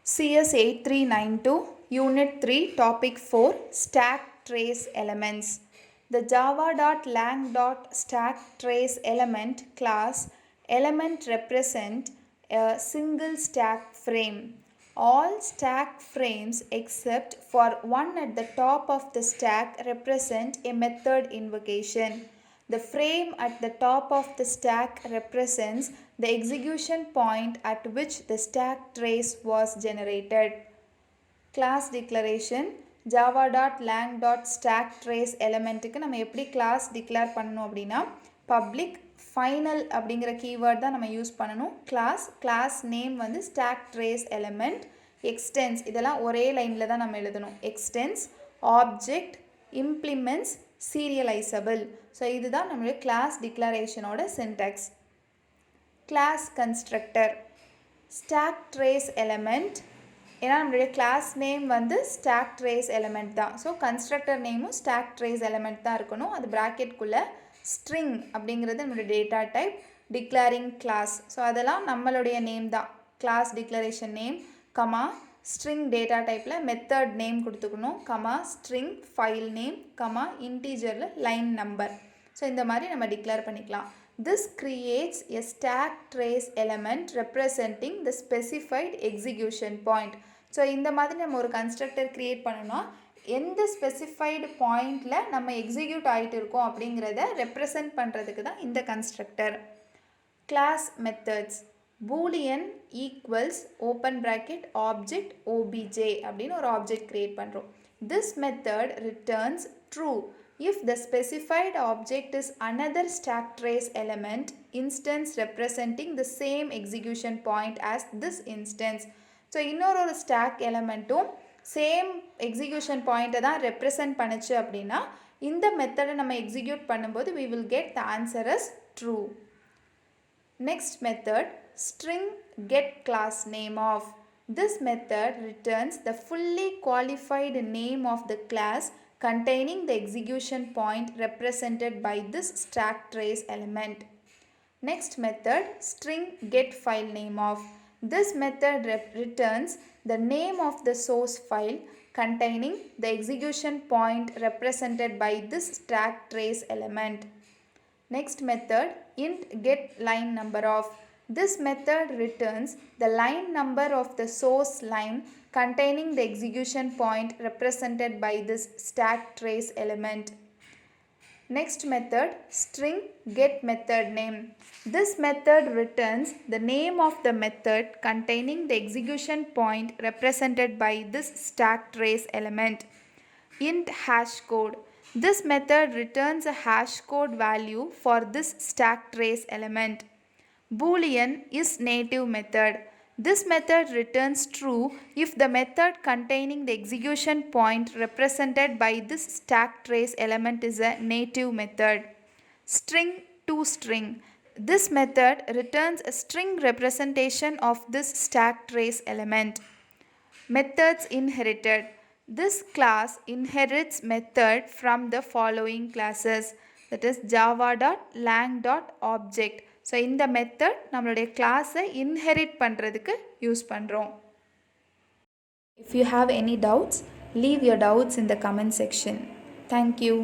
CS 8392 Unit 3 Topic 4 Stack Trace Elements. The java.lang.stackTrace element class element represent a single stack frame. All stack frames except for one at the top of the stack represent a method invocation. The frame at the top of the stack represents the execution point at which the stack trace was generated. Class declaration java.lang.stackTrace elementக்கு நம்ம எப்படி class declare பண்ணணும் அப்படின்னா public final அப்படிங்கிற keyword தான் நம்ம use பண்ணணும். class name வந்து stackTrace element, extends இதெல்லாம் ஒரே லைனில் தான் நம்ம எழுதணும். extends, object, implements, serializable. So இதுதான் நம்மளுடைய class declarationோட syntax. class constructor stack trace element ஏன்னா நம்மளுடைய class name வந்து stack trace element தான். ஸோ constructor நேமும் stack trace element தான் இருக்கணும். அது bracketக்குள்ளே string அப்படிங்கிறது நம்மளுடைய data type, declaring class. So அதெல்லாம் நம்மளுடைய நேம் தான். class declaration name, comma, string data typeல method name கொடுத்துக்கணும், comma, string file name, comma, integerல line number. So இந்த மாதிரி நம்ம declare பண்ணிக்கலாம். This creates a stack trace element representing the specified execution point. So இந்த மாதிரி நம்ம ஒரு கன்ஸ்ட்ரக்டர் க்ரியேட் பண்ணோன்னா எந்த ஸ்பெசிஃபைடு பாயிண்டில் நம்ம எக்ஸிக்யூட் ஆகிட்டு இருக்கோம் அப்படிங்கிறத ரெப்ரசன்ட் பண்ணுறதுக்கு தான் இந்த constructor. Class methods boolean equals open bracket object obj அப்படின்னு ஒரு ஆப்ஜெக்ட் க்ரியேட் பண்ணுறோம். This method returns true if the specified object is another stack trace element instance representing the same execution point as this instance. So இன்னொரு stock எலமெண்ட்டும் same execution பாயிண்ட்டை தான் represent பண்ணுச்சு அப்படின்னா இந்த மெத்தடை நம்ம எக்ஸிக்யூட் பண்ணும்போது we will get the answer as true. Next method string get class name of. This method returns the fully qualified name of the class containing the execution point represented by this stack trace element. Next method string get file name of. This method returns the name of the source file containing the execution point represented by this stack trace element. Next method int get line number of. This method returns the line number of the source line containing the execution point represented by this stack trace element. Next method string get method name. This method returns the name of the method containing the execution point represented by this stack trace element. Int hash code. This method returns a hash code value for this stack trace element. Boolean is native method. This method returns true if the method containing the execution point represented by this stack trace element is a native method. String to string. This method returns a string representation of this stack trace element. Methods inherited. This class inherits method from the following classes, that is java.lang.object. So இந்த method நம்மளுடைய கிளாஸை inherit பண்ணுறதுக்கு use பண்ணுறோம். If you have any doubts, leave your doubts in the comment section. Thank you.